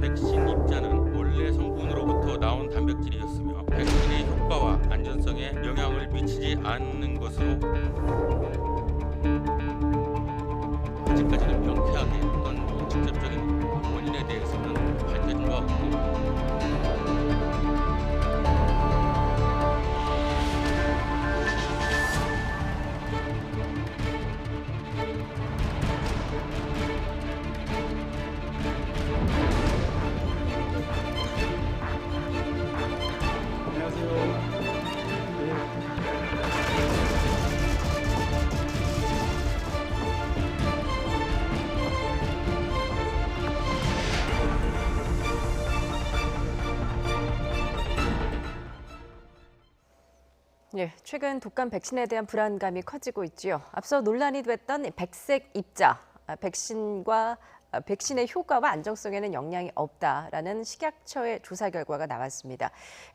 백신 입자는 원래 성분으로부터 나온 단백질이었으며 백신의 효과와 안전성에 영향을 미치지 않는 것으로 아직까지는 명쾌하게 어떤 직접적인 원인에 대해서는 밝혀진 바 없고 예, 최근 독감 백신에 대한 불안감이 커지고 있지요. 앞서 논란이 됐던 백색 입자, 백신의 효과와 안정성에는 영향이 없다라는 식약처의 조사 결과가 나왔습니다.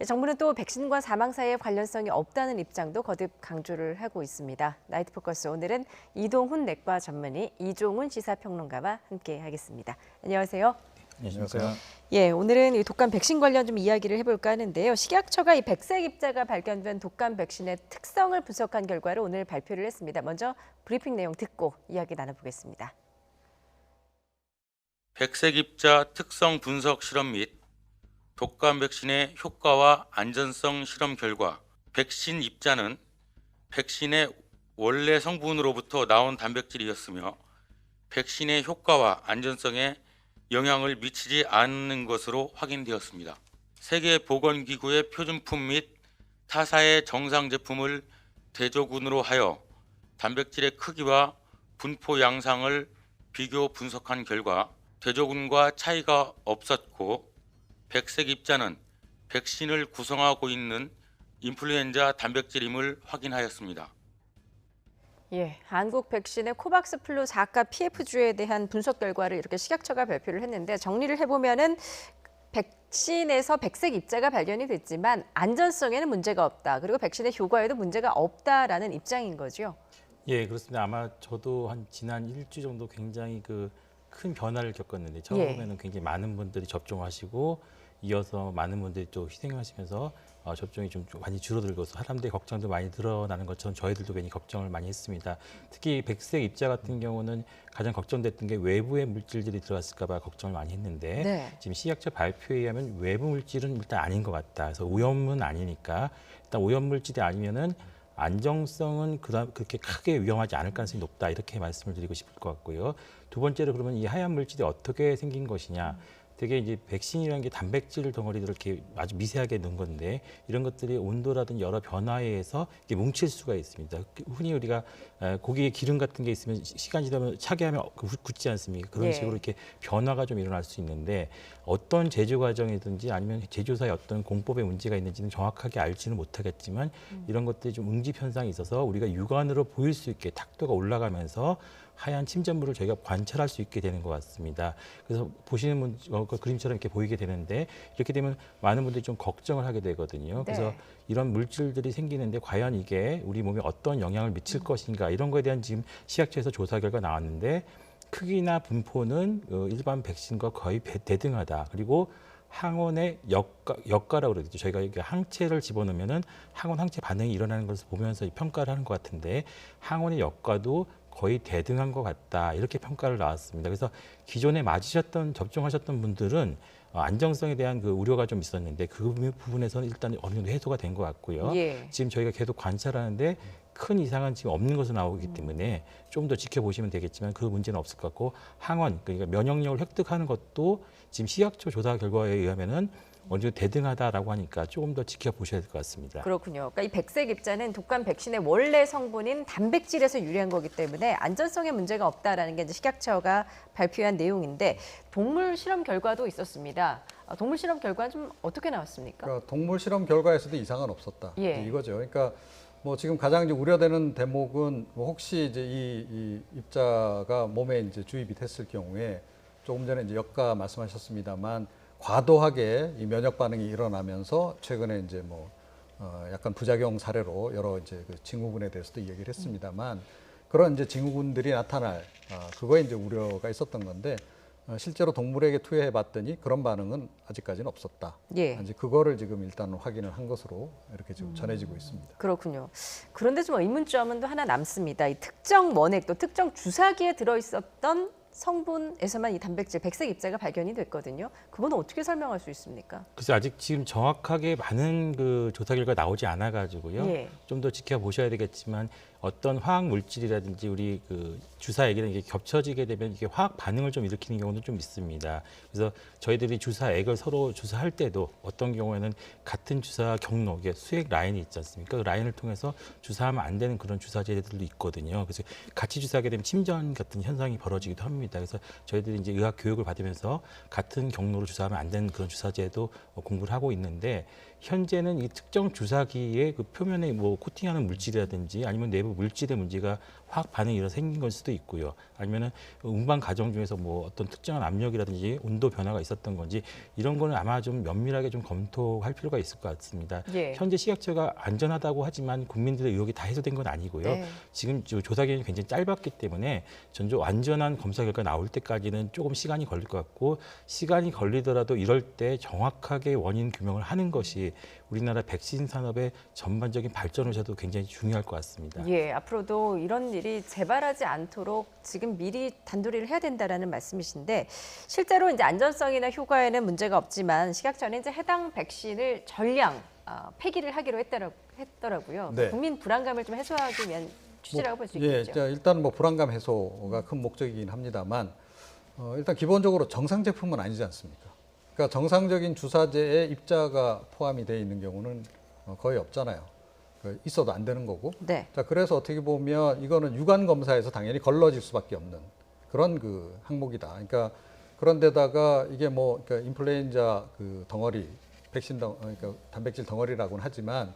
정부는 또 백신과 사망 사이에 관련성이 없다는 입장도 거듭 강조를 하고 있습니다. 나이트 포커스 오늘은 이동훈 내과 전문의 이종훈 시사평론가와 함께하겠습니다. 안녕하세요. 안녕하세요. 예, 오늘은 이 독감 백신 관련 좀 이야기를 해볼까 하는데요. 식약처가 이 백색 입자가 발견된 독감 백신의 특성을 분석한 결과를 오늘 발표를 했습니다. 먼저 브리핑 내용 듣고 이야기 나눠보겠습니다. 백색 입자 특성 분석 실험 및 독감 백신의 효과와 안전성 실험 결과 백신 입자는 백신의 원래 성분으로부터 나온 단백질이었으며 백신의 효과와 안전성에 영향을 미치지 않는 것으로 확인되었습니다. 세계보건기구의 표준품 및 타사의 정상 제품을 대조군으로 하여 단백질의 크기와 분포 양상을 비교 분석한 결과 대조군과 차이가 없었고 백색 입자는 백신을 구성하고 있는 인플루엔자 단백질임을 확인하였습니다. 예, 한국 백신의 코박스 플루 4가 PF주에 대한 분석 결과를 이렇게 식약처가 발표를 했는데 정리를 해보면은 백신에서 백색 입자가 발견이 됐지만 안전성에는 문제가 없다. 그리고 백신의 효과에도 문제가 없다라는 입장인 거죠. 예, 그렇습니다. 아마 저도 한 지난 일주 정도 굉장히 큰 변화를 겪었는데 처음에는 굉장히 많은 분들이 접종하시고 이어서 많은 분들이 또 희생하시면서 접종이 좀 많이 줄어들고 사람들의 걱정도 많이 늘어나는 것처럼 저희들도 괜히 걱정을 많이 했습니다. 특히 백색 입자 같은 경우는 가장 걱정됐던 게 외부의 물질들이 들어갔을까 봐 걱정을 많이 했는데 지금 식약처 발표에 의하면 외부 물질은 일단 아닌 것 같다. 그래서 오염은 아니니까 일단 오염 물질이 아니면은 안정성은 그렇게 크게 위험하지 않을 가능성이 높다. 이렇게 말씀을 드리고 싶을 것 같고요. 두 번째로 그러면 이 하얀 물질이 어떻게 생긴 것이냐. 되게 이제 백신이라는 게 단백질 덩어리들을 이렇게 아주 미세하게 넣은 건데 이런 것들이 온도라든지 여러 변화에 의해서 이게 뭉칠 수가 있습니다. 흔히 우리가 고기에 기름 같은 게 있으면 시간 지나면 차게 하면 굳지 않습니까? 그런 식으로 이렇게 변화가 좀 일어날 수 있는데 어떤 제조 과정이든지 아니면 제조사에 어떤 공법에 문제가 있는지는 정확하게 알지는 못하겠지만 이런 것들이 좀 응집 현상이 있어서 우리가 육안으로 보일 수 있게 탁도가 올라가면서 하얀 침전물을 저희가 관찰할 수 있게 되는 것 같습니다. 그래서 보시는 분 그림처럼 이렇게 보이게 되는데 이렇게 되면 많은 분들이 좀 걱정을 하게 되거든요. 그래서 이런 물질들이 생기는데 과연 이게 우리 몸에 어떤 영향을 미칠 것인가 이런 거에 대한 지금 식약처에서 조사 결과 나왔는데 크기나 분포는 일반 백신과 거의 대등하다. 그리고 항원의 역가라고 그러죠. 저희가 이게 항체를 집어넣으면은 항원 항체 반응이 일어나는 것을 보면서 평가를 하는 것 같은데 항원의 역가도 거의 대등한 것 같다. 이렇게 평가를 나왔습니다. 그래서 기존에 접종하셨던 분들은 안정성에 대한 우려가 좀 있었는데 그 부분에서는 일단 어느 정도 해소가 된 것 같고요. 지금 저희가 계속 관찰하는데 큰 이상은 지금 없는 것으로 나오기 때문에 좀 더 지켜보시면 되겠지만 그 문제는 없을 것 같고 항원, 그러니까 면역력을 획득하는 것도 지금 식약처 조사 결과에 의하면은 어느 정도 대등하다라고 하니까 조금 더 지켜보셔야 될 것 같습니다. 그렇군요. 그러니까 이 백색 입자는 독감 백신의 원래 성분인 단백질에서 유래한 거기 때문에 안전성에 문제가 없다라는 게 이제 식약처가 발표한 내용인데 동물 실험 결과도 있었습니다. 동물 실험 결과는 좀 어떻게 나왔습니까? 그러니까 동물 실험 결과에서도 이상은 없었다. 이거죠. 그러니까 뭐 지금 가장 이제 우려되는 대목은 뭐 혹시 이제 이 입자가 몸에 이제 주입이 됐을 경우에 조금 전에 이제 역가 말씀하셨습니다만 과도하게 이 면역 반응이 일어나면서 최근에 이제 뭐 약간 부작용 사례로 여러 이제 그 징후군에 대해서도 얘기를 했습니다만 그런 이제 징후군들이 나타날 그거에 이제 우려가 있었던 건데 실제로 동물에게 투여해 봤더니 그런 반응은 아직까지는 없었다. 예. 이제 그거를 지금 일단 확인을 한 것으로 이렇게 지금 전해지고 있습니다. 그렇군요. 그런데 좀 의문점은 또 하나 남습니다. 이 특정 원액 또 특정 주사기에 들어있었던 성분에서만 이 단백질 백색 입자가 발견이 됐거든요. 그건 어떻게 설명할 수 있습니까? 글쎄 아직 지금 정확하게 많은 그 조사 결과 나오지 않아 가지고요. 예. 좀 더 지켜보셔야 되겠지만 어떤 화학 물질이라든지 우리 그 주사액이랑 이게 겹쳐지게 되면 이게 화학 반응을 좀 일으키는 경우도 좀 있습니다. 그래서 저희들이 주사액을 서로 주사할 때도 어떤 경우에는 같은 주사 경로, 이게 수액 라인이 있지 않습니까? 그 라인을 통해서 주사하면 안 되는 그런 주사제들도 있거든요. 그래서 같이 주사하게 되면 침전 같은 현상이 벌어지기도 합니다. 그래서 저희들이 이제 의학 교육을 받으면서 같은 경로로 주사하면 안 되는 그런 주사제도 공부를 하고 있는데 현재는 이 특정 주사기의 그 표면에 뭐 코팅하는 물질이라든지 아니면 내부 물질의 문제가 화학 반응이 일어 생긴 걸 수도 있고요. 아니면은 운반 과정 중에서 뭐 어떤 특정한 압력이라든지 온도 변화가 있었던 건지 이런 거는 아마 좀 면밀하게 좀 검토할 필요가 있을 것 같습니다. 예. 현재 식약처가 안전하다고 하지만 국민들의 의혹이 다 해소된 건 아니고요. 네. 지금 조사 기간이 굉장히 짧았기 때문에 전조 완전한 검사 결과 나올 때까지는 조금 시간이 걸릴 것 같고 시간이 걸리더라도 이럴 때 정확하게 원인 규명을 하는 것이 우리나라 백신 산업의 전반적인 발전을 위해서도 굉장히 중요할 것 같습니다. 예, 앞으로도 이런 일이 재발하지 않도록 지금 미리 단도리를 해야 된다라는 말씀이신데 실제로 이제 안전성이나 효과에는 문제가 없지만 식약처는 이제 해당 백신을 전량 폐기를 하기로 했더라고요. 네. 국민 불안감을 좀 해소하기 위한 취지라고 볼 수 있겠죠. 예, 일단 뭐 불안감 해소가 큰 목적이긴 합니다만 일단 기본적으로 정상 제품은 아니지 않습니까? 그러니까 정상적인 주사제에 입자가 포함이 되어 있는 경우는 거의 없잖아요. 있어도 안 되는 거고. 네. 자, 그래서 어떻게 보면 이거는 유관 검사에서 당연히 걸러질 수밖에 없는 그런 그 항목이다. 그러니까 그런데다가 이게 뭐 그러니까 인플루엔자 그 덩어리, 백신 그러니까 단백질 덩어리라고는 하지만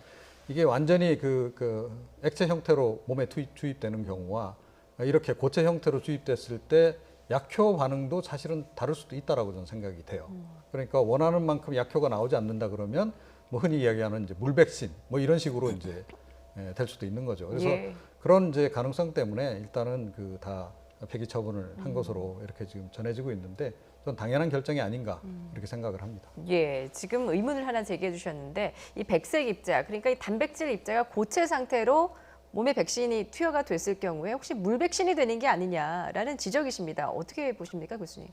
이게 완전히 그 액체 형태로 몸에 주입되는 경우와 이렇게 고체 형태로 주입됐을 때 약효 반응도 사실은 다를 수도 있다라고 저는 생각이 돼요. 그러니까 원하는 만큼 약효가 나오지 않는다 그러면 뭐 흔히 이야기하는 이제 물백신 뭐 이런 식으로 이제 될 수도 있는 거죠. 그래서 예. 그런 이제 가능성 때문에 일단은 그 다 폐기 처분을 한 것으로 이렇게 지금 전해지고 있는데 전 당연한 결정이 아닌가 이렇게 생각을 합니다. 예, 지금 의문을 하나 제기해 주셨는데 이 백색 입자, 그러니까 이 단백질 입자가 고체 상태로 몸에 백신이 투여가 됐을 경우에 혹시 물백신이 되는 게 아니냐라는 지적이십니다. 어떻게 보십니까, 교수님?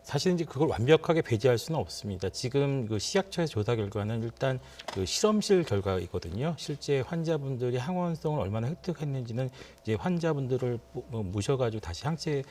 사실 이제 그걸 완벽하게 배제할 수는 없습니다. 지금 그 식약처의 조사 결과는 일단 그 실험실 결과이거든요. 실제 환자분들이 항원성을 얼마나 획득했는지는 이제 환자분들을 모셔가지고 다시 항체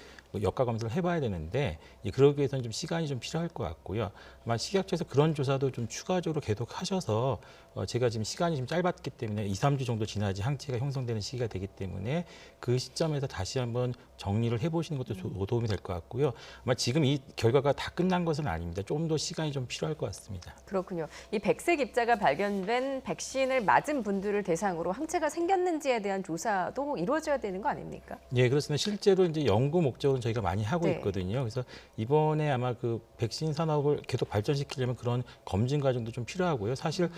역학 검사를 해봐야 되는데 그러기 위해서는 좀 시간이 좀 필요할 것 같고요. 아마 식약처에서 그런 조사도 좀 추가적으로 계속 하셔서 제가 지금 시간이 좀 짧았기 때문에 2, 3주 정도 지나야지 항체가 형성되는 시기가 되기 때문에 그 시점에서 다시 한번 정리를 해보시는 것도 도움이 될 것 같고요. 아마 지금 이 결과가 다 끝난 것은 아닙니다. 좀 더 시간이 좀 필요할 것 같습니다. 그렇군요. 이 백색 입자가 발견된 백신을 맞은 분들을 대상으로 항체가 생겼는지에 대한 조사도 이루어져야 되는 거 아닙니까? 예, 그렇습니다. 실제로 이제 연구 목적은 저희가 많이 하고 네. 있거든요. 그래서 이번에 아마 그 백신 산업을 계속 발전시키려면 그런 검증 과정도 좀 필요하고요. 사실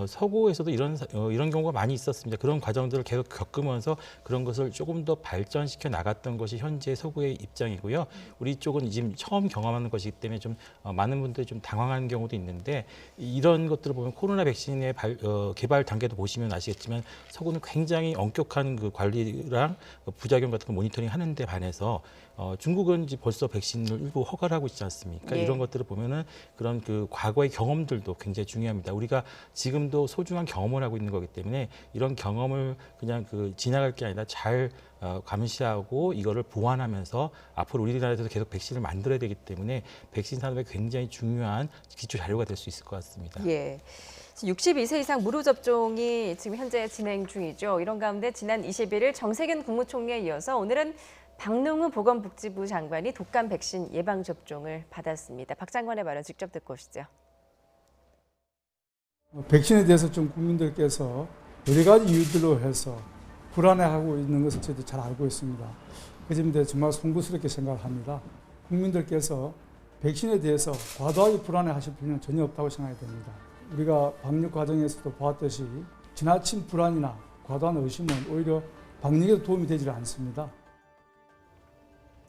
서구에서도 이런 경우가 많이 있었습니다. 그런 과정들을 계속 겪으면서 그런 것을 조금 더 발전시켜 나갔던 것이 현재 서구의 입장이고요. 우리 쪽은 지금 처음 경험하는 것이기 때문에 좀 많은 분들이 좀 당황하는 경우도 있는데 이런 것들을 보면 코로나 백신의 개발 단계도 보시면 아시겠지만 서구는 굉장히 엄격한 그 관리랑 부작용 같은 거 모니터링 하는 데 반해서 중국은 이제 벌써 백신을 일부 허가를 하고 있지 않습니까? 예. 이런 것들을 보면은 그런 그 과거의 경험들도 굉장히 중요합니다. 우리가 지금도 소중한 경험을 하고 있는 거기 때문에 이런 경험을 그냥 그 지나갈 게 아니라 잘 감시하고 이거를 보완하면서 앞으로 우리나라에서 계속 백신을 만들어야 되기 때문에 백신 산업에 굉장히 중요한 기초 자료가 될 수 있을 것 같습니다. 예. 62세 이상 무료 접종이 지금 현재 진행 중이죠. 이런 가운데 지난 21일 정세균 국무총리에 이어서 오늘은 박능우 보건복지부 장관이 독감 백신 예방 접종을 받았습니다. 박 장관의 발언 직접 듣고 오시죠. 백신에 대해서 좀 국민들께서 여러 가지 이유들로 해서 불안해하고 있는 것을 저도 잘 알고 있습니다. 그 점에 대해서 정말 송구스럽게 생각합니다. 국민들께서 백신에 대해서 과도하게 불안해하실 필요는 전혀 없다고 생각이 됩니다. 우리가 방역 과정에서도 보았듯이 지나친 불안이나 과도한 의심은 오히려 방역에도 도움이 되지 않습니다.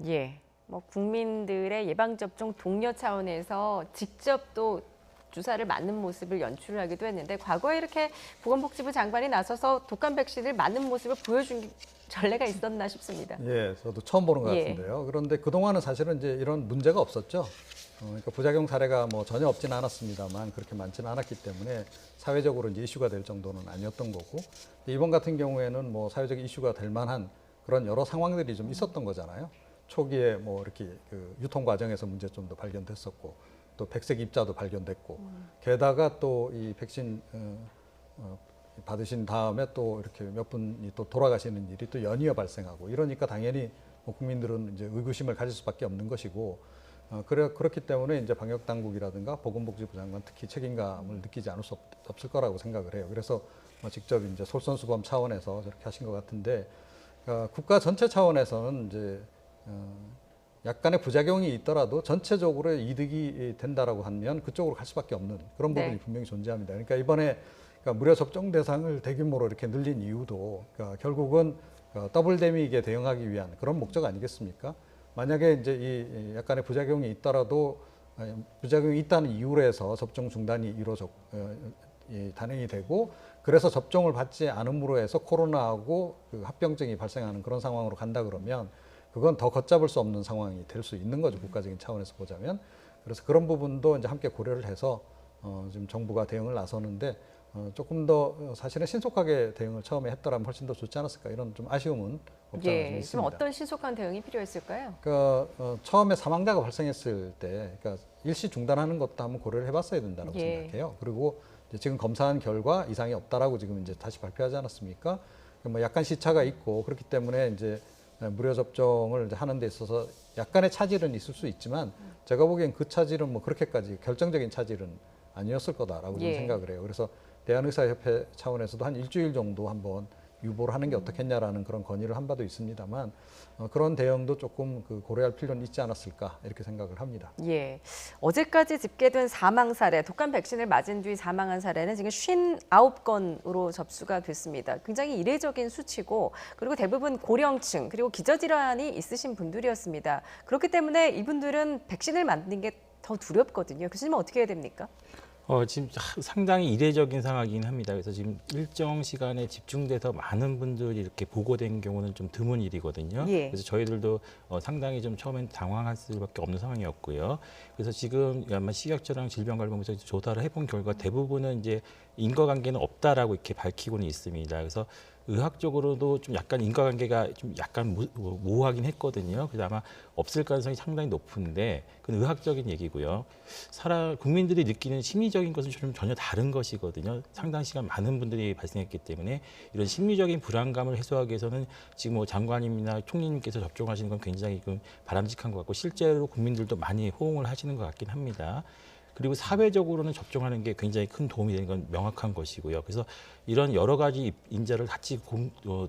예, 뭐 국민들의 예방접종 독려 차원에서 직접 또 주사를 맞는 모습을 연출하기도 했는데 과거에 이렇게 보건복지부 장관이 나서서 독감 백신을 맞는 모습을 보여준 전례가 있었나 싶습니다. 예, 저도 처음 보는 것 예. 같은데요. 그런데 그동안은 사실은 이제 이런 문제가 없었죠. 그러니까 부작용 사례가 뭐 전혀 없지는 않았습니다만 그렇게 많지는 않았기 때문에 사회적으로 이제 이슈가 될 정도는 아니었던 거고, 이번 같은 경우에는 뭐 사회적 이슈가 될 만한 그런 여러 상황들이 좀 있었던 거잖아요. 초기에 뭐 이렇게 그 유통 과정에서 문제점도 발견됐었고, 또 백색 입자도 발견됐고, 게다가 또 이 백신 받으신 다음에 또 이렇게 몇 분이 또 돌아가시는 일이 또 연이어 발생하고, 이러니까 당연히 뭐 국민들은 이제 의구심을 가질 수밖에 없는 것이고, 그렇기 때문에 이제 방역 당국이라든가 보건복지부 장관 특히 책임감을 느끼지 않을 수 없을 거라고 생각을 해요. 그래서 뭐 직접 이제 솔선수범 차원에서 저렇게 하신 것 같은데, 국가 전체 차원에서는 이제 약간의 부작용이 있더라도 전체적으로 이득이 된다라고 하면 그쪽으로 갈 수밖에 없는 그런 부분이 네. 분명히 존재합니다. 그러니까 이번에 무료 접종 대상을 대규모로 이렇게 늘린 이유도 결국은 더블 데미지에 대응하기 위한 그런 목적 아니겠습니까? 만약에 이제 이 약간의 부작용이 있더라도 부작용이 있다는 이유로 해서 접종 중단이 단행이 되고, 그래서 접종을 받지 않음으로 해서 코로나하고 그 합병증이 발생하는 그런 상황으로 간다 그러면 그건 더 걷잡을 수 없는 상황이 될 수 있는 거죠, 국가적인 차원에서 보자면. 그래서 그런 부분도 이제 함께 고려를 해서 지금 정부가 대응을 나서는데, 조금 더 사실은 신속하게 대응을 처음에 했더라면 훨씬 더 좋지 않았을까, 이런 좀 아쉬움은 없지 않아 좀 예, 있습니다. 좀 어떤 신속한 대응이 필요했을까요? 그러니까 처음에 사망자가 발생했을 때, 그러니까 일시 중단하는 것도 한번 고려를 해봤어야 된다고 예. 생각해요. 그리고 이제 지금 검사한 결과 이상이 없다라고 지금 이제 다시 발표하지 않았습니까? 뭐 약간 시차가 있고 그렇기 때문에 이제 무료 접종을 이제 하는 데 있어서 약간의 차질은 있을 수 있지만, 제가 보기엔 그 차질은 뭐 그렇게까지 결정적인 차질은 아니었을 거다라고 예. 좀 생각을 해요. 그래서 대한의사협회 차원에서도 한 일주일 정도 한번 유보를 하는 게 어떻겠냐라는 그런 건의를 한 바도 있습니다만, 그런 대응도 조금 고려할 필요는 있지 않았을까, 이렇게 생각을 합니다. 예, 어제까지 집계된 사망 사례, 독감 백신을 맞은 뒤 사망한 사례는 지금 59건으로 접수가 됐습니다. 굉장히 이례적인 수치고, 그리고 대부분 고령층 그리고 기저질환이 있으신 분들이었습니다. 그렇기 때문에 이분들은 백신을 맞는 게 더 두렵거든요. 교수님은 어떻게 해야 됩니까? 지금 상당히 이례적인 상황이긴 합니다. 그래서 지금 일정 시간에 집중돼서 많은 분들이 이렇게 보고된 경우는 좀 드문 일이거든요. 예. 그래서 저희들도 상당히 좀 처음엔 당황할 수밖에 없는 상황이었고요. 그래서 지금 아마 식약처랑 질병관리본부에서 조사를 해본 결과 대부분은 이제 인과관계는 없다라고 이렇게 밝히고는 있습니다. 그래서 의학적으로도 좀 약간 인과관계가 좀 약간 모호하긴 했거든요. 그래서 아마 없을 가능성이 상당히 높은데, 그건 의학적인 얘기고요. 국민들이 느끼는 심리적인 것은 좀 전혀 다른 것이거든요. 상당 시간 많은 분들이 발생했기 때문에 이런 심리적인 불안감을 해소하기 위해서는 지금 뭐 장관님이나 총리님께서 접종하시는 건 굉장히 바람직한 것 같고, 실제로 국민들도 많이 호응을 하시는 것 같긴 합니다. 그리고 사회적으로는 접종하는 게 굉장히 큰 도움이 되는 건 명확한 것이고요. 그래서 이런 여러 가지 인자를 같이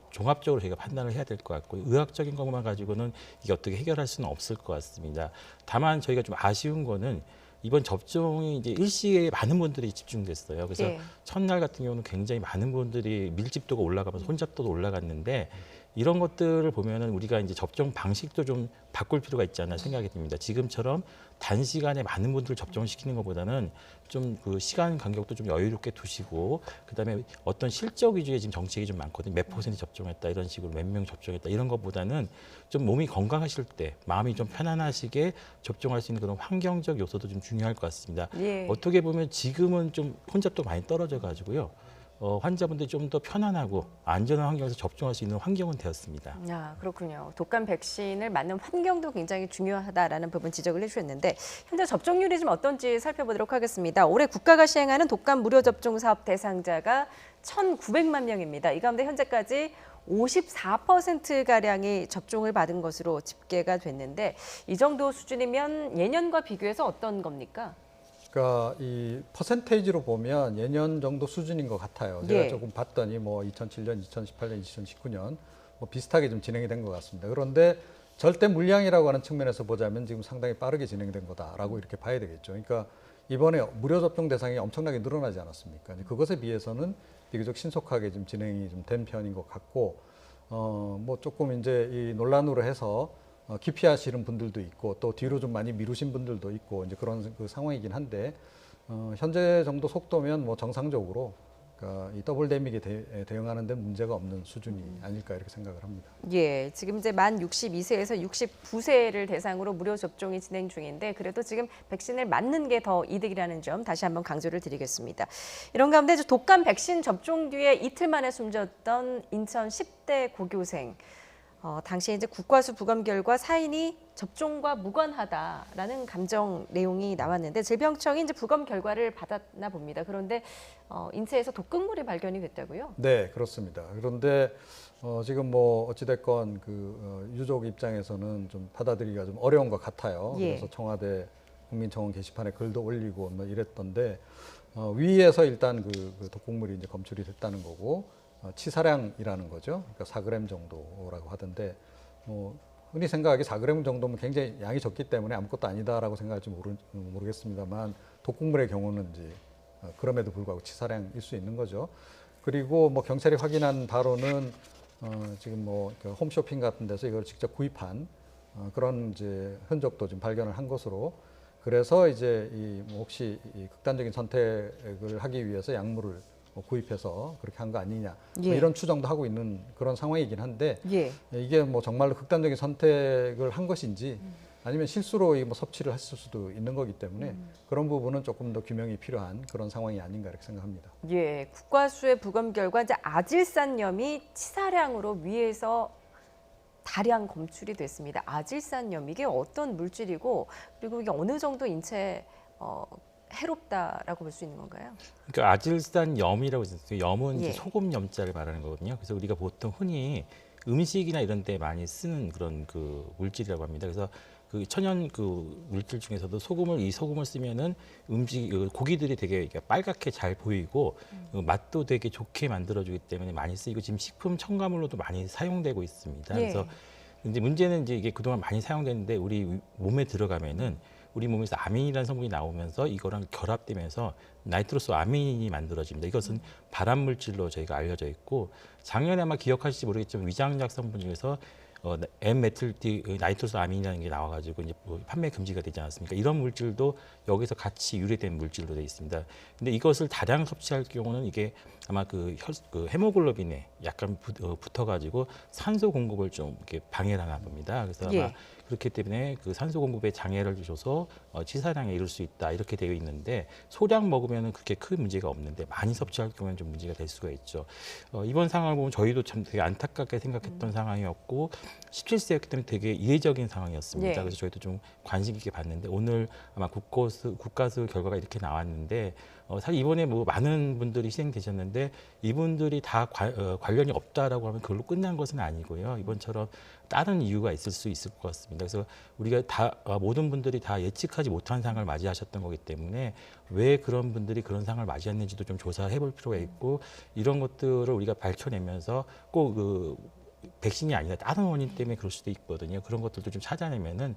종합적으로 저희가 판단을 해야 될 것 같고요. 의학적인 것만 가지고는 이게 어떻게 해결할 수는 없을 것 같습니다. 다만 저희가 좀 아쉬운 거는 이번 접종이 이제 일시에 많은 분들이 집중됐어요. 그래서 예. 첫날 같은 경우는 굉장히 많은 분들이 밀집도가 올라가면서 혼잡도도 올라갔는데, 이런 것들을 보면은 우리가 이제 접종 방식도 좀 바꿀 필요가 있지 않나 생각이 듭니다. 지금처럼 단시간에 많은 분들을 접종시키는 것보다는 좀 시간 간격도 좀 여유롭게 두시고, 그다음에 어떤 실적 위주의 지금 정책이 좀 많거든요. 몇 퍼센트 접종했다, 이런 식으로 몇 명 접종했다, 이런 것보다는 좀 몸이 건강하실 때 마음이 좀 편안하시게 접종할 수 있는 그런 환경적 요소도 좀 중요할 것 같습니다. 예. 어떻게 보면 지금은 좀 혼잡도 많이 떨어져 가지고요. 환자분들이 좀 더 편안하고 안전한 환경에서 접종할 수 있는 환경은 되었습니다. 아, 그렇군요. 독감 백신을 맞는 환경도 굉장히 중요하다라는 부분 지적을 해주셨는데, 현재 접종률이 좀 어떤지 살펴보도록 하겠습니다. 올해 국가가 시행하는 독감 무료 접종 사업 대상자가 1,900만 명입니다. 이 가운데 현재까지 54%가량이 접종을 받은 것으로 집계가 됐는데, 이 정도 수준이면 예년과 비교해서 어떤 겁니까? 그러니까 이 퍼센테이지로 보면 예년 정도 수준인 것 같아요. 제가 예. 조금 봤더니 뭐 2007년, 2018년, 2019년 뭐 비슷하게 좀 진행이 된 것 같습니다. 그런데 절대 물량이라고 하는 측면에서 보자면 지금 상당히 빠르게 진행된 거다라고 이렇게 봐야 되겠죠. 그러니까 이번에 무료 접종 대상이 엄청나게 늘어나지 않았습니까? 그것에 비해서는 비교적 신속하게 좀 진행이 좀 된 편인 것 같고, 뭐 조금 이제 이 논란으로 해서 기피하시는 분들도 있고 또 뒤로 좀 많이 미루신 분들도 있고 이제 그런 그 상황이긴 한데, 현재 정도 속도면 뭐 정상적으로 그러니까 이 더블 데믹에 대응하는 데 문제가 없는 수준이 아닐까 이렇게 생각을 합니다. 예, 지금 이제 만 62세에서 69세를 대상으로 무료 접종이 진행 중인데 그래도 지금 백신을 맞는 게 더 이득이라는 점 다시 한번 강조를 드리겠습니다. 이런 가운데 독감 백신 접종 뒤에 이틀 만에 숨졌던 인천 10대 고교생. 당시에 이제 국과수 부검 결과 사인이 접종과 무관하다라는 감정 내용이 나왔는데 질병청이 이제 부검 결과를 받았나 봅니다. 그런데 인체에서 독극물이 발견이 됐다고요? 네, 그렇습니다. 그런데 지금 뭐 어찌됐건 그 유족 입장에서는 좀 받아들이기가 좀 어려운 것 같아요. 예. 그래서 청와대 국민청원 게시판에 글도 올리고 뭐 이랬던데, 위에서 일단 그 독극물이 이제 검출이 됐다는 거고, 치사량이라는 거죠. 그러니까 4g 정도라고 하던데, 뭐 흔히 생각하기 4g 정도면 굉장히 양이 적기 때문에 아무것도 아니다라고 생각할지 모르겠습니다만, 독극물의 경우는 이제 그럼에도 불구하고 치사량일 수 있는 거죠. 그리고 뭐 경찰이 확인한 바로는 지금 뭐 홈쇼핑 같은 데서 이걸 직접 구입한 그런 이제 흔적도 좀 발견을 한 것으로, 그래서 이제 뭐 혹시 이 극단적인 선택을 하기 위해서 약물을 구입해서 그렇게 한 거 아니냐, 뭐 예. 이런 추정도 하고 있는 그런 상황이긴 한데, 예. 이게 뭐 정말로 극단적인 선택을 한 것인지 아니면 실수로 뭐 섭취를 했을 수도 있는 거기 때문에 그런 부분은 조금 더 규명이 필요한 그런 상황이 아닌가 이렇게 생각합니다. 예, 국과수의 부검 결과 이제 아질산염이 치사량으로 위에서 다량 검출이 됐습니다. 아질산염 이게 어떤 물질이고 그리고 이게 어느 정도 인체에 해롭다라고 볼 수 있는 건가요? 그러니까 아질산염이라고 있어요. 염은 예. 이제 소금 염자를 말하는 거거든요. 그래서 우리가 보통 흔히 음식이나 이런 데 많이 쓰는 그런 그 물질이라고 합니다. 그래서 그 천연 그 물질 중에서도 이 소금을 쓰면은 고기들이 되게 빨갛게 잘 보이고 맛도 되게 좋게 만들어주기 때문에 많이 쓰이고 지금 식품 첨가물로도 많이 사용되고 있습니다. 예. 그래서 이제 문제는 이제 이게 그동안 많이 사용됐는데 우리 몸에 들어가면은 우리 몸에서 아민이라는 성분이 나오면서 이거랑 결합되면서 나이트로스 아민이 만들어집니다. 이것은 발암 물질로 저희가 알려져 있고, 작년에 아마 기억하실지 모르겠지만 위장약 성분 중에서 N메틸 나이트로스 아민이라는 게 나와가지고 이제 판매 금지가 되지 않았습니까? 이런 물질도 여기서 같이 유래된 물질로 되어 있습니다. 근데 이것을 다량 섭취할 경우는 이게 아마 그 헤모글로빈에 약간 붙어가지고 산소 공급을 좀 이렇게 방해를 하나 봅니다. 그래서 아마 예. 그렇기 때문에 그 산소 공급에 장애를 줘서 치사량에 이를 수 있다 이렇게 되어 있는데, 소량 먹으면은 그렇게 큰 문제가 없는데 많이 섭취할 경우에는 좀 문제가 될 수가 있죠. 이번 상황을 보면 저희도 참 되게 안타깝게 생각했던 상황이었고 17세였기 때문에 되게 이례적인 상황이었습니다. 예. 그래서 저희도 좀 관심 있게 봤는데 오늘 아마 국가수 결과가 이렇게 나왔는데, 사실 이번에 뭐 많은 분들이 희생되셨는데 이분들이 다 관련이 없다라고 하면 그걸로 끝난 것은 아니고요. 이번처럼 다른 이유가 있을 수 있을 것 같습니다. 그래서 우리가 모든 분들이 다 예측하지 못한 상황을 맞이하셨던 거기 때문에 왜 그런 분들이 그런 상황을 맞이했는지도 좀 조사해 볼 필요가 있고, 이런 것들을 우리가 밝혀내면서 꼭 백신이 아니라 다른 원인 때문에 그럴 수도 있거든요. 그런 것들도 좀 찾아내면은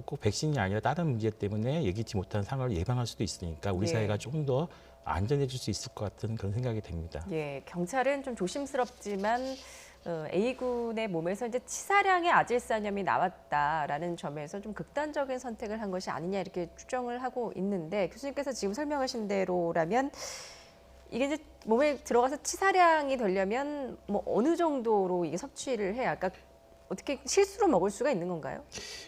꼭 백신이 아니라 다른 문제 때문에 예기치 못한 상황을 예방할 수도 있으니까 우리 예. 사회가 좀 더 안전해질 수 있을 것 같은 그런 생각이 듭니다. 예, 경찰은 좀 조심스럽지만 A군의 몸에서 이제 치사량의 아질산염이 나왔다라는 점에서 좀 극단적인 선택을 한 것이 아니냐 이렇게 추정을 하고 있는데, 교수님께서 지금 설명하신 대로라면 이게 이제 몸에 들어가서 치사량이 되려면 뭐 어느 정도로 이게 섭취를 해야, 그러니까 어떻게 실수로 먹을 수가 있는 건가요?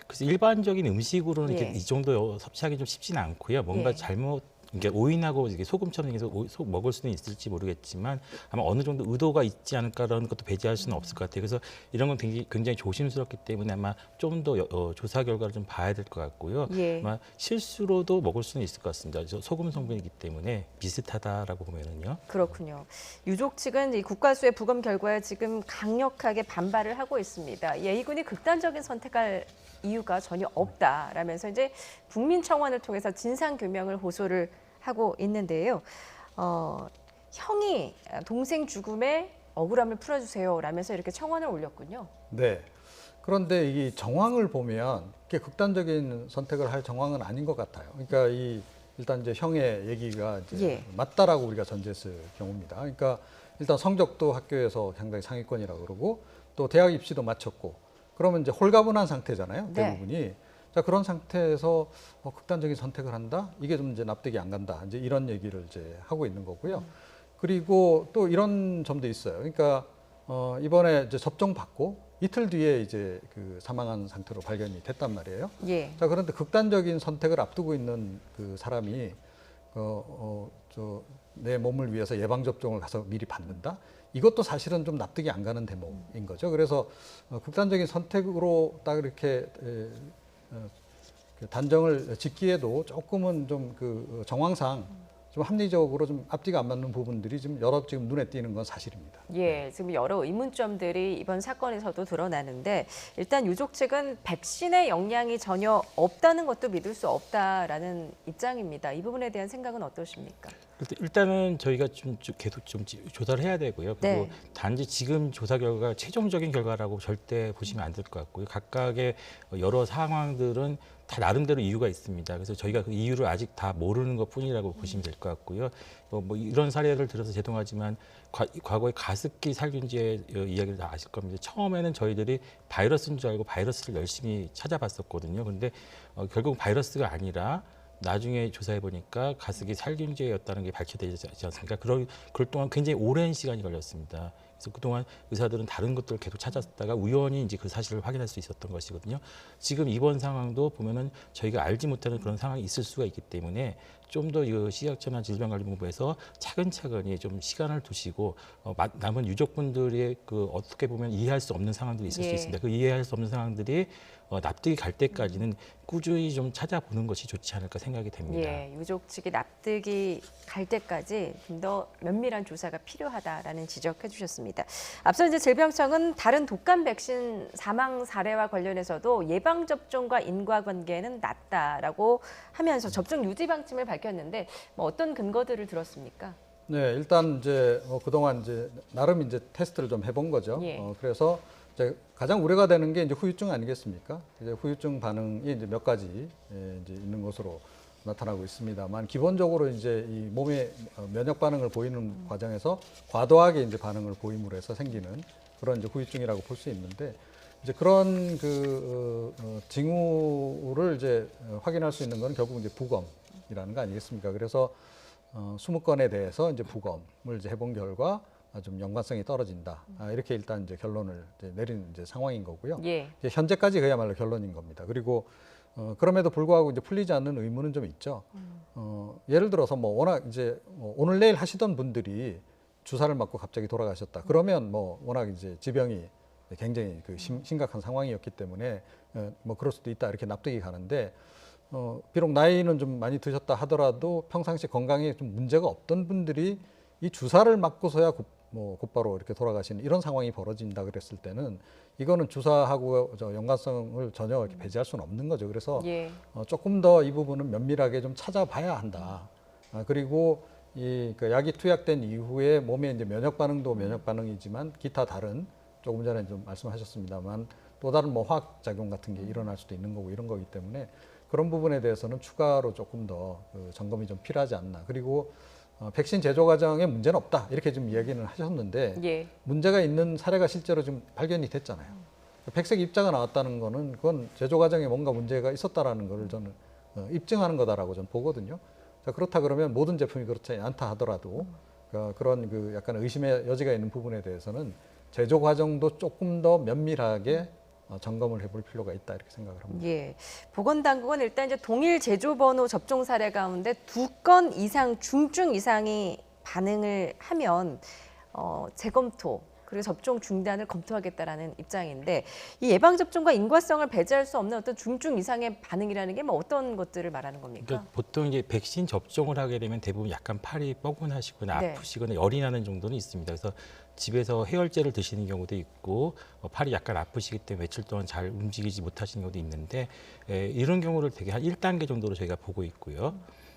그래서 일반적인 음식으로는 예. 이렇게 이 정도 섭취하기 좀 쉽지는 않고요. 뭔가 예. 잘못 이게 오인하고 이게 소금처럼 해서 먹을 수는 있을지 모르겠지만 아마 어느 정도 의도가 있지 않을까라는 것도 배제할 수는 없을 것 같아요. 그래서 이런 건 굉장히 조심스럽기 때문에 아마 좀 더 조사 결과를 좀 봐야 될 것 같고요. 예. 아마 실수로도 먹을 수는 있을 것 같습니다. 소금 성분이기 때문에 비슷하다라고 보면은요. 그렇군요. 유족 측은 이 국과수의 부검 결과에 지금 강력하게 반발을 하고 있습니다. A군이 극단적인 선택할 이유가 전혀 없다라면서 이제 국민청원을 통해서 진상 규명을 호소를 하고 있는데요. 형이 동생 죽음에 억울함을 풀어주세요라면서 이렇게 청원을 올렸군요. 네. 그런데 이 정황을 보면 이게 극단적인 선택을 할 정황은 아닌 것 같아요. 그러니까 이 일단 이제 형의 얘기가 이제 예. 맞다라고 우리가 전제했을 경우입니다. 그러니까 일단 성적도 학교에서 상당히 상위권이라고 그러고 또 대학 입시도 마쳤고 그러면 이제 홀가분한 상태잖아요. 네. 대부분이. 자, 그런 상태에서 극단적인 선택을 한다? 이게 좀 이제 납득이 안 간다. 이제 이런 얘기를 이제 하고 있는 거고요. 그리고 또 이런 점도 있어요. 그러니까 이번에 이제 접종 받고 이틀 뒤에 이제 그 사망한 상태로 발견이 됐단 말이에요. 예. 자, 그런데 극단적인 선택을 앞두고 있는 그 사람이 내 몸을 위해서 예방 접종을 가서 미리 받는다. 이것도 사실은 좀 납득이 안 가는 대목인 거죠. 그래서 극단적인 선택으로 딱 이렇게 그 단정을 짓기에도 조금은 좀 그 정황상 좀 합리적으로 좀 앞뒤가 안 맞는 부분들이 좀 여러 지금 눈에 띄는 건 사실입니다. 예, 지금 여러 의문점들이 이번 사건에서도 드러나는데 일단 유족 측은 백신의 영향이 전혀 없다는 것도 믿을 수 없다라는 입장입니다. 이 부분에 대한 생각은 어떠십니까? 일단은 저희가 좀 계속 좀 조사를 해야 되고요. 그리고 네. 단지 지금 조사 결과가 최종적인 결과라고 절대 보시면 안 될 것 같고요. 각각의 여러 상황들은 다 나름대로 이유가 있습니다. 그래서 저희가 그 이유를 아직 다 모르는 것뿐이라고 보시면 될 것 같고요. 뭐 이런 사례를 들어서 죄송하지만 과거에 가습기 살균제의 이야기를 다 아실 겁니다. 처음에는 저희들이 바이러스인 줄 알고 바이러스를 열심히 찾아봤었거든요. 그런데 결국 바이러스가 아니라 나중에 조사해 보니까 가습기 살균제였다는 게 밝혀지지 않습니까? 그럴 동안 굉장히 오랜 시간이 걸렸습니다. 그래서 그동안 의사들은 다른 것들을 계속 찾았다가 우연히 이제 그 사실을 확인할 수 있었던 것이거든요. 지금 이번 상황도 보면은 저희가 알지 못하는 그런 상황이 있을 수가 있기 때문에 좀 더 식약처나 질병관리본부에서 차근차근히 좀 시간을 두시고 남은 유족분들의 그 어떻게 보면 이해할 수 없는 상황들이 있을 수 있습니다. 그 이해할 수 없는 상황들이 납득이 갈 때까지는 꾸준히 좀 찾아보는 것이 좋지 않을까 생각이 됩니다. 예, 유족 측이 납득이 갈 때까지 좀 더 면밀한 조사가 필요하다라는 지적해 주셨습니다. 앞서 이제 질병청은 다른 독감 백신 사망 사례와 관련해서도 예방 접종과 인과관계는 낮다라고 하면서 접종 유지 방침을 밝혔는데 뭐 어떤 근거들을 들었습니까? 네, 일단 이제 그동안 이제 나름 이제 테스트를 좀 해본 거죠. 예. 그래서 이제 가장 우려가 되는 게 이제 후유증 아니겠습니까? 이제 후유증 반응이 이제 몇 가지 이제 있는 것으로 나타나고 있습니다만 기본적으로 이제 이 몸의 면역 반응을 보이는 과정에서 과도하게 이제 반응을 보임으로 해서 생기는 그런 이제 후유증이라고 볼 수 있는데 이제 그런 그 징후를 이제 확인할 수 있는 건 결국 이제 부검이라는 거 아니겠습니까? 그래서 20건에 대해서 이제 부검을 이제 해본 결과 좀 연관성이 떨어진다. 이렇게 일단 이제 결론을 이제 내린 이제 상황인 거고요. 예. 이제 현재까지 그야말로 결론인 겁니다. 그리고 그럼에도 불구하고 이제 풀리지 않는 의문은 좀 있죠. 예를 들어서 뭐 워낙 이제 오늘 내일 하시던 분들이 주사를 맞고 갑자기 돌아가셨다. 그러면 뭐 워낙 이제 지병이 굉장히 그 심각한 상황이었기 때문에 뭐 그럴 수도 있다 이렇게 납득이 가는데 비록 나이는 좀 많이 드셨다 하더라도 평상시 건강에 좀 문제가 없던 분들이 이 주사를 맞고서야 곧바로 이렇게 돌아가시는 이런 상황이 벌어진다 그랬을 때는 이거는 주사하고 연관성을 전혀 이렇게 배제할 수는 없는 거죠. 그래서 예. 조금 더 이 부분은 면밀하게 좀 찾아봐야 한다. 그리고 그 약이 투약된 이후에 몸에 이제 면역 반응도 면역 반응이지만 기타 다른 조금 전에 좀 말씀하셨습니다만 또 다른 뭐 화학 작용 같은 게 일어날 수도 있는 거고 이런 거기 때문에 그런 부분에 대해서는 추가로 조금 더 점검이 좀 필요하지 않나. 그리고 백신 제조 과정에 문제는 없다 이렇게 좀 이야기는 하셨는데 예. 문제가 있는 사례가 실제로 좀 발견이 됐잖아요. 백색 입자가 나왔다는 거는 그건 제조 과정에 뭔가 문제가 있었다라는 거를 저는 입증하는 거다라고 저는 보거든요. 자, 그렇다 그러면 모든 제품이 그렇지 않다 하더라도 그런 그 약간 의심의 여지가 있는 부분에 대해서는 제조 과정도 조금 더 면밀하게 점검을 해볼 필요가 있다 이렇게 생각을 합니다. 예, 보건당국은 일단 이제 동일 제조번호 접종 사례 가운데 2건 이상 중증 이상이 반응을 하면 재검토 그리고 접종 중단을 검토하겠다라는 입장인데 이 예방 접종과 인과성을 배제할 수 없는 어떤 중증 이상의 반응이라는 게 뭐 어떤 것들을 말하는 겁니까? 그러니까 보통 이제 백신 접종을 하게 되면 대부분 약간 팔이 뻐근하시거나 네. 아프시거나 열이 나는 정도는 있습니다. 그래서 집에서 해열제를 드시는 경우도 있고 팔이 약간 아프시기 때문에 며칠 동안 잘 움직이지 못하시는 경우도 있는데 이런 경우를 되게 한 1단계 정도로 저희가 보고 있고요.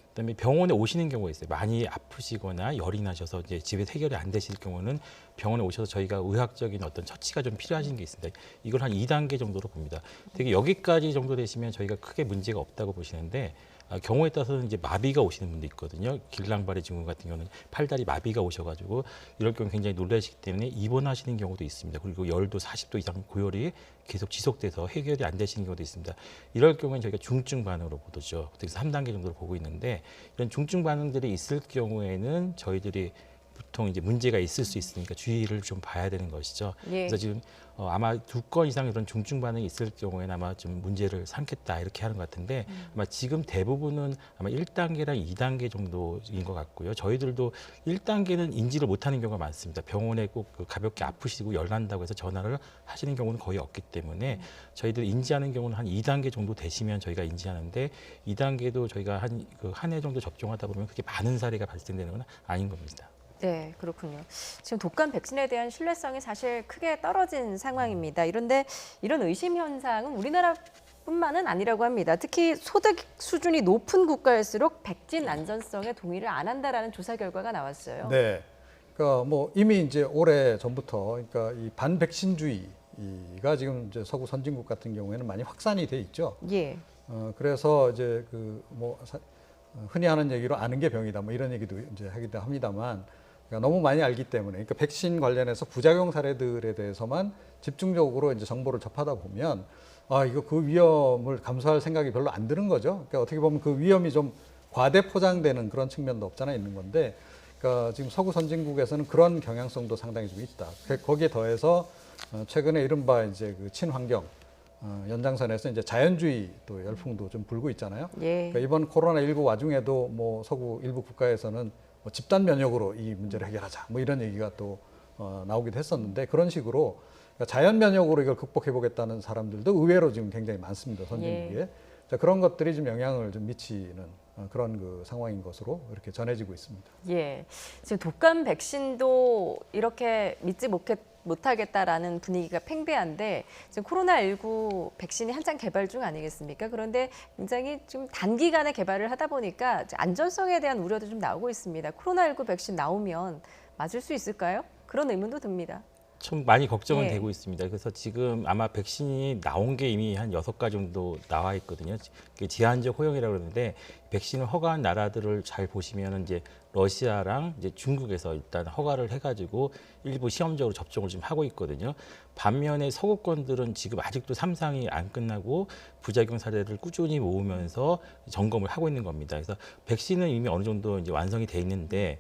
그다음에 병원에 오시는 경우가 있어요. 많이 아프시거나 열이 나셔서 이제 집에서 해결이 안 되실 경우는 병원에 오셔서 저희가 의학적인 어떤 처치가 좀 필요하신 게 있습니다. 이걸 한 2단계 정도로 봅니다. 되게 여기까지 정도 되시면 저희가 크게 문제가 없다고 보시는데 경우에 따라서는 이제 마비가 오시는 분도 있거든요. 길랑발의 증후 같은 경우는 팔다리 마비가 오셔가지고 이럴 경우 굉장히 놀라시기 때문에 입원하시는 경우도 있습니다. 그리고 열도 40도 이상 고열이 계속 지속돼서 해결이 안 되시는 경우도 있습니다. 이럴 경우는 저희가 중증 반응으로 보죠. 그래서 3단계 정도로 보고 있는데 이런 중증 반응들이 있을 경우에는 저희들이 보통 이제 문제가 있을 수 있으니까 주의를 좀 봐야 되는 것이죠. 예. 그래서 지금 아마 2건 이상 이런 중증 반응이 있을 경우에는 아마 좀 문제를 삼겠다 이렇게 하는 것 같은데 아마 지금 대부분은 아마 1단계랑 2단계 정도인 것 같고요. 저희들도 1단계는 인지를 못하는 경우가 많습니다. 병원에 꼭 그 가볍게 아프시고 열 난다고 해서 전화를 하시는 경우는 거의 없기 때문에 저희들 인지하는 경우는 한 2단계 정도 되시면 저희가 인지하는데 2단계도 저희가 한 해 정도 접종하다 보면 그렇게 많은 사례가 발생되는 건 아닌 겁니다. 네, 그렇군요. 지금 독감 백신에 대한 신뢰성이 사실 크게 떨어진 상황입니다. 이런데 이런 의심 현상은 우리나라뿐만은 아니라고 합니다. 특히 소득 수준이 높은 국가일수록 백신 안전성에 동의를 안 한다라는 조사 결과가 나왔어요. 네. 그러니까 뭐 이미 이제 오래 전부터 그러니까 이 반백신주의가 지금 이제 서구 선진국 같은 경우에는 많이 확산이 돼 있죠. 예. 그래서 이제 흔히 하는 얘기로 아는 게 병이다 뭐 이런 얘기도 이제 하기도 합니다만 그러니까 너무 많이 알기 때문에 그러니까 백신 관련해서 부작용 사례들에 대해서만 집중적으로 이제 정보를 접하다 보면 이거 그 위험을 감수할 생각이 별로 안 드는 거죠. 그러니까 어떻게 보면 그 위험이 좀 과대 포장되는 그런 측면도 없잖아 있는 건데 그러니까 지금 서구 선진국에서는 그런 경향성도 상당히 좀 있다. 거기에 더해서 최근에 이른바 이제 그 친환경 연장선에서 이제 자연주의 또 열풍도 좀 불고 있잖아요. 예. 그러니까 이번 코로나19 와중에도 뭐 서구 일부 국가에서는 뭐 집단 면역으로 이 문제를 해결하자 뭐 이런 얘기가 또 나오기도 했었는데 그런 식으로 그러니까 자연 면역으로 이걸 극복해 보겠다는 사람들도 의외로 지금 굉장히 많습니다. 선진국에. 예. 자, 그런 것들이 좀 영향을 좀 미치는 그런 그 상황인 것으로 이렇게 전해지고 있습니다. 예. 지금 독감 백신도 이렇게 믿지 못하겠다라는 분위기가 팽배한데 지금 코로나19 백신이 한창 개발 중 아니겠습니까? 그런데 굉장히 좀 단기간에 개발을 하다 보니까 안전성에 대한 우려도 좀 나오고 있습니다. 코로나19 백신 나오면 맞을 수 있을까요? 그런 의문도 듭니다. 좀 많이 걱정은 예. 되고 있습니다. 그래서 지금 아마 백신이 나온 게 이미 한 6가지 정도 나와 있거든요. 그게 제한적 허용이라고 그러는데 백신을 허가한 나라들을 잘 보시면 이제 러시아랑 이제 중국에서 일단 허가를 해가지고 일부 시험적으로 접종을 좀 하고 있거든요. 반면에 서구권들은 지금 아직도 3상이 안 끝나고 부작용 사례를 꾸준히 모으면서 점검을 하고 있는 겁니다. 그래서 백신은 이미 어느 정도 이제 완성이 돼 있는데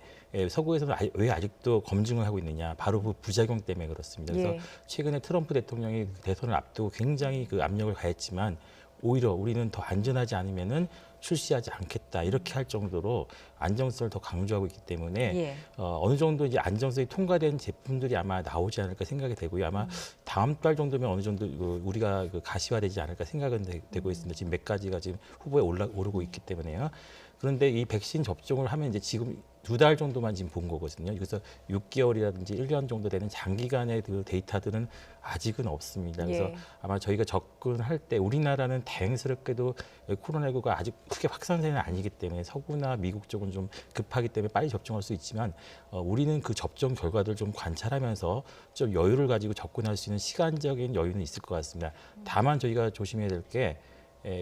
서구에서는 왜 아직도 검증을 하고 있느냐? 바로 그 부작용 때문에 그렇습니다. 그래서 예. 최근에 트럼프 대통령이 대선을 앞두고 굉장히 그 압력을 가했지만 오히려 우리는 더 안전하지 않으면은 출시하지 않겠다 이렇게 할 정도로 안정성을 더 강조하고 있기 때문에 예. 어느 정도 이제 안정성이 통과된 제품들이 아마 나오지 않을까 생각이 되고요. 아마 다음 달 정도면 어느 정도 우리가 가시화되지 않을까 생각은 되고 있습니다. 지금 몇 가지가 지금 후보에 오르고 있기 때문에요. 그런데 이 백신 접종을 하면 이제 지금 2달 정도만 지금 본 거거든요. 그래서 6개월이라든지 1년 정도 되는 장기간의 그 데이터들은 아직은 없습니다. 그래서 예. 아마 저희가 접근할 때 우리나라는 다행스럽게도 코로나19가 아직 크게 확산세는 아니기 때문에 서구나 미국 쪽은 좀 급하기 때문에 빨리 접종할 수 있지만 우리는 그 접종 결과를 좀 관찰하면서 좀 여유를 가지고 접근할 수 있는 시간적인 여유는 있을 것 같습니다. 다만 저희가 조심해야 될 게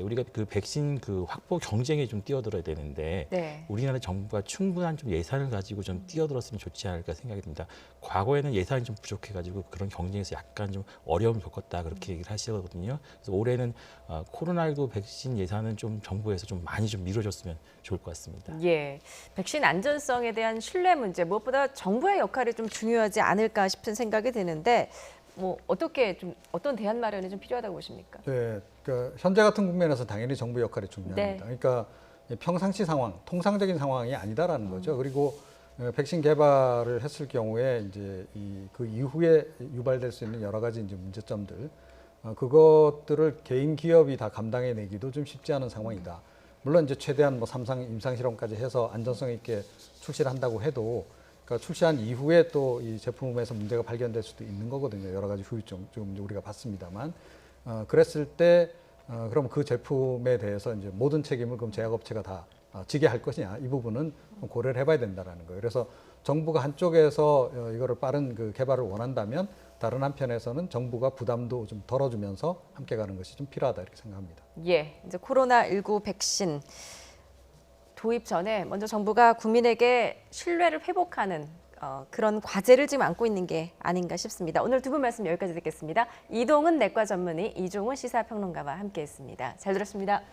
우리가 그 백신 그 확보 경쟁에 좀 뛰어들어야 되는데 네. 우리나라 정부가 충분한 좀 예산을 가지고 좀 뛰어들었으면 좋지 않을까 생각이 듭니다. 과거에는 예산이 좀 부족해가지고 그런 경쟁에서 약간 좀 어려움을 겪었다 그렇게 얘기를 하시거든요. 그래서 올해는 코로나19 백신 예산은 좀 정부에서 좀 많이 좀 미뤄줬으면 좋을 것 같습니다. 예, 백신 안전성에 대한 신뢰 문제 무엇보다 정부의 역할이 좀 중요하지 않을까 싶은 생각이 드는데 뭐 어떤 대안 마련이 좀 필요하다고 보십니까? 네, 그러니까 현재 같은 국면에서 당연히 정부 역할이 중요합니다. 네. 그러니까 평상시 상황, 통상적인 상황이 아니다라는 거죠. 그리고 백신 개발을 했을 경우에 이제 그 이후에 유발될 수 있는 여러 가지 이제 문제점들, 그것들을 개인 기업이 다 감당해내기도 좀 쉽지 않은 상황이다. 물론 이제 최대한 뭐 3상 임상 실험까지 해서 안전성 있게 출시를 한다고 해도 그러니까 출시한 이후에 또 이 제품에서 문제가 발견될 수도 있는 거거든요. 여러 가지 후유증 좀 우리가 봤습니다만 그랬을 때 그럼 그 제품에 대해서 이제 모든 책임을 그럼 제약업체가 다 지게 할 것이냐 이 부분은 고려를 해봐야 된다라는 거예요. 그래서 정부가 한쪽에서 이거를 빠른 그 개발을 원한다면 다른 한편에서는 정부가 부담도 좀 덜어주면서 함께 가는 것이 좀 필요하다 이렇게 생각합니다. 예, 이제 코로나19 백신 도입 전에 먼저 정부가 국민에게 신뢰를 회복하는 그런 과제를 지금 안고 있는 게 아닌가 싶습니다. 오늘 두 분 말씀 여기까지 듣겠습니다. 이동은 내과 전문의 이종훈 시사평론가와 함께했습니다. 잘 들었습니다.